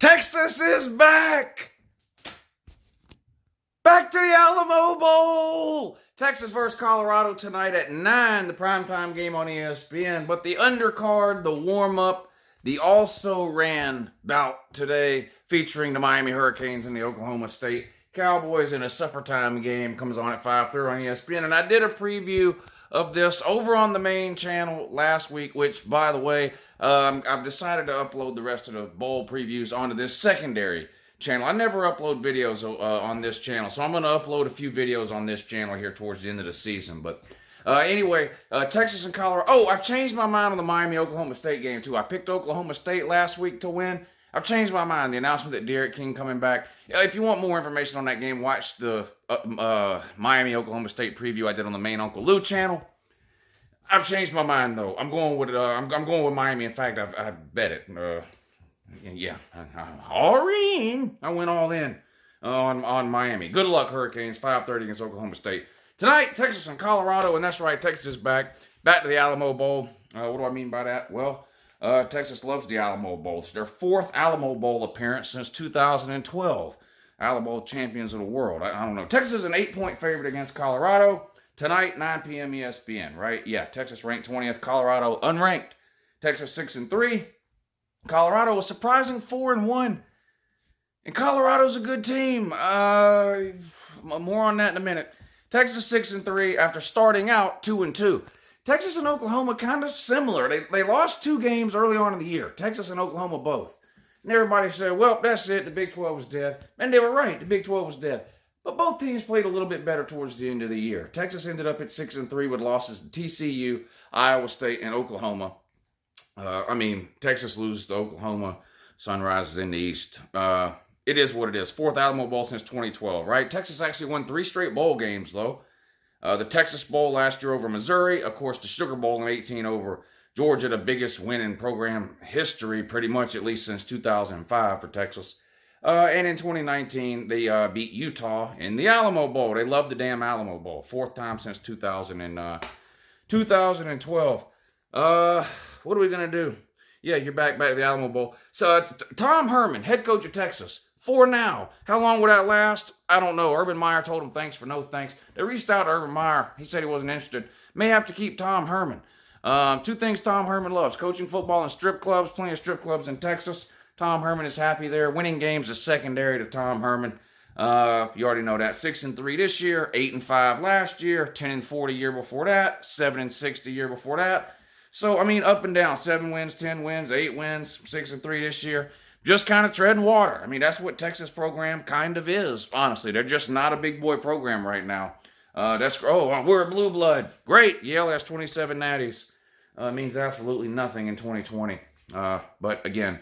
Texas is back! Back to the Alamo Bowl! Texas versus Colorado tonight at 9, the primetime game on ESPN. But the undercard, the warm-up, the also-ran bout today featuring the Miami Hurricanes and the Oklahoma State Cowboys in a supper-time game comes on at 5:30 on ESPN. And I did a preview of this over on the main channel last week, which, by the way, I've decided to upload the rest of the bowl previews onto this secondary channel. I never upload videos on this channel, so I'm going to upload a few videos on this channel here towards the end of the season. But anyway, Texas and Colorado. Oh, I've changed my mind on the Miami-Oklahoma State game, too. I picked Oklahoma State last week to win. I've changed my mind. The announcement that Derek King coming back. If you want more information on that game, watch the Miami-Oklahoma State preview I did on the main Uncle Lou channel. I've changed my mind though. I'm going with Miami. In fact, I bet it. Yeah, all in. I went all in on Miami. Good luck, Hurricanes. 5:30 against Oklahoma State tonight. Texas and Colorado, and that's right. Texas is back to the Alamo Bowl. What do I mean by that? Well, Texas loves the Alamo Bowl. It's their 4th Alamo Bowl appearance since 2012. Alamo champions of the world. I don't know. Texas is an 8-point favorite against Colorado. Tonight, 9 p.m. ESPN, right? Yeah, Texas ranked 20th, Colorado unranked. Texas 6-3. Colorado a surprising 4-1. And Colorado's a good team. More on that in a minute. Texas 6-3 after starting out 2-2. Texas and Oklahoma kind of similar. They lost 2 games early on in the year. Texas and Oklahoma both. And everybody said, well, that's it. The Big 12 was dead. And they were right. The Big 12 was dead. But both teams played a little bit better towards the end of the year. Texas ended up at 6-3 with losses to TCU, Iowa State, and Oklahoma. Texas loses to Oklahoma. Sunrise is in the East. It is what it is. 4th Alamo Bowl since 2012, right? Texas actually won 3 straight bowl games, though. The Texas Bowl last year over Missouri. Of course, the Sugar Bowl in 2018 over Georgia, the biggest win in program history, pretty much at least since 2005 for Texas. And in 2019, they beat Utah in the Alamo Bowl. They love the damn Alamo Bowl. 4th time since 2012. What are we going to do? Yeah, you're back to the Alamo Bowl. So, Tom Herman, head coach of Texas, for now. How long will that last? I don't know. Urban Meyer told him thanks for no thanks. They reached out to Urban Meyer. He said he wasn't interested. May have to keep Tom Herman. 2 things Tom Herman loves. Coaching football in strip clubs. Plenty of strip clubs in Texas. Tom Herman is happy there. Winning games is secondary to Tom Herman. You already know that. 6-3 this year, 8-5 last year, 10-4 the year before that, 7-6 the year before that. So, up and down. 7 wins, 10 wins, 8 wins, 6-3 this year. Just kind of treading water. That's what Texas program kind of is, honestly. They're just not a big boy program right now. We're a blue blood. Great. Yale has 27 natties. Means absolutely nothing in 2020. But again,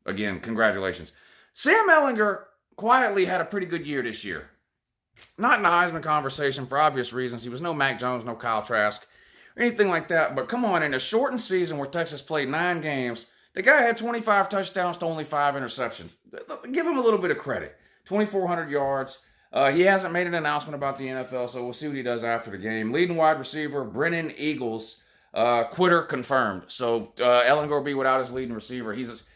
congratulations. Sam Ehlinger quietly had a pretty good year this year. Not in the Heisman conversation for obvious reasons. He was no Mac Jones, no Kyle Trask, or anything like that. But come on, in a shortened season where Texas played 9 games, the guy had 25 touchdowns to only 5 interceptions. Give him a little bit of credit. 2,400 yards. He hasn't made an announcement about the NFL, so we'll see what he does after the game. Leading wide receiver, Brennan Eagles, quitter confirmed. So Ehlinger will be without his leading receiver.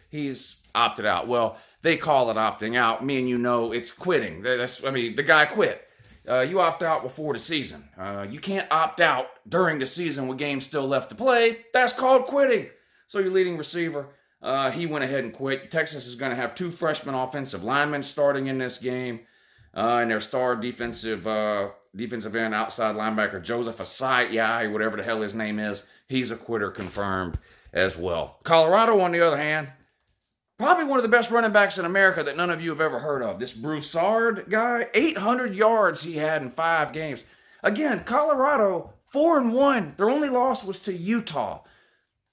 He's opted out. Well, they call it opting out. Me and you know it's quitting. The guy quit. You opt out before the season. You can't opt out during the season with games still left to play. That's called quitting. So your leading receiver, he went ahead and quit. Texas is going to have 2 freshman offensive linemen starting in this game. And their star defensive end outside linebacker, Joseph Asai, whatever the hell his name is, he's a quitter confirmed as well. Colorado, on the other hand, probably one of the best running backs in America that none of you have ever heard of. This Broussard guy, 800 yards he had in 5 games. Again, Colorado, 4-1. Their only loss was to Utah.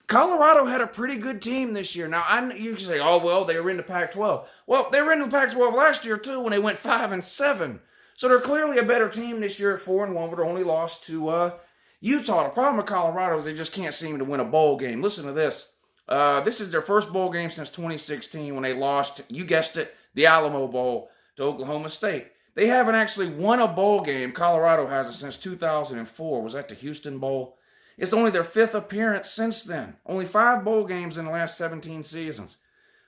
Colorado had a pretty good team this year. Now, you can say, oh, well, they were in the Pac-12. Well, they were in the Pac-12 last year, too, when they went 5-7. So they're clearly a better team this year at 4-1, but their only loss to Utah. The problem with Colorado is they just can't seem to win a bowl game. Listen to this. This is their first bowl game since 2016 when they lost, you guessed it, the Alamo Bowl to Oklahoma State. They haven't actually won a bowl game. Colorado hasn't since 2004. Was that the Houston Bowl? It's only their 5th appearance since then. Only 5 bowl games in the last 17 seasons.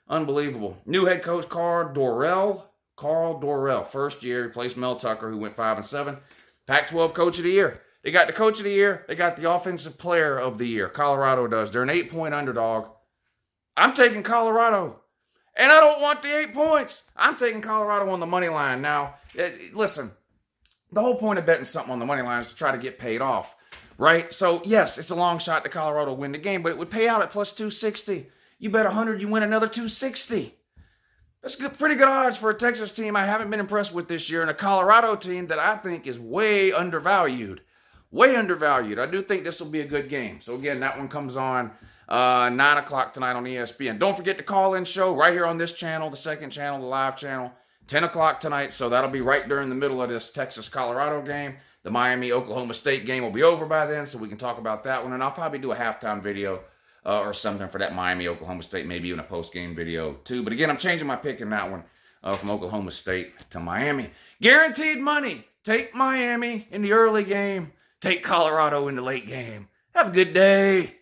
Unbelievable. New head coach, Carl Dorrell. First year, replaced Mel Tucker, who went 5-7. Pac-12 Coach of the Year. They got the Coach of the Year. They got the Offensive Player of the Year. Colorado does. They're an 8-point underdog. I'm taking Colorado. And I don't want the 8 points. I'm taking Colorado on the money line. Now, listen, the whole point of betting something on the money line is to try to get paid off, right? So, yes, it's a long shot that Colorado win the game, but it would pay out at plus 260. You bet 100, you win another 260. That's good, pretty good odds for a Texas team I haven't been impressed with this year, and a Colorado team that I think is way undervalued. Way undervalued. I do think this will be a good game. So, again, that one comes on 9 o'clock tonight on ESPN. Don't forget the call-in show right here on this channel, the second channel, the live channel, 10 o'clock tonight. So that'll be right during the middle of this Texas-Colorado game. The Miami-Oklahoma State game will be over by then, so we can talk about that one. And I'll probably do a halftime video or something for that Miami-Oklahoma State, maybe even a post-game video too. But again, I'm changing my pick in that one from Oklahoma State to Miami. Guaranteed money. Take Miami in the early game. Take Colorado in the late game. Have a good day.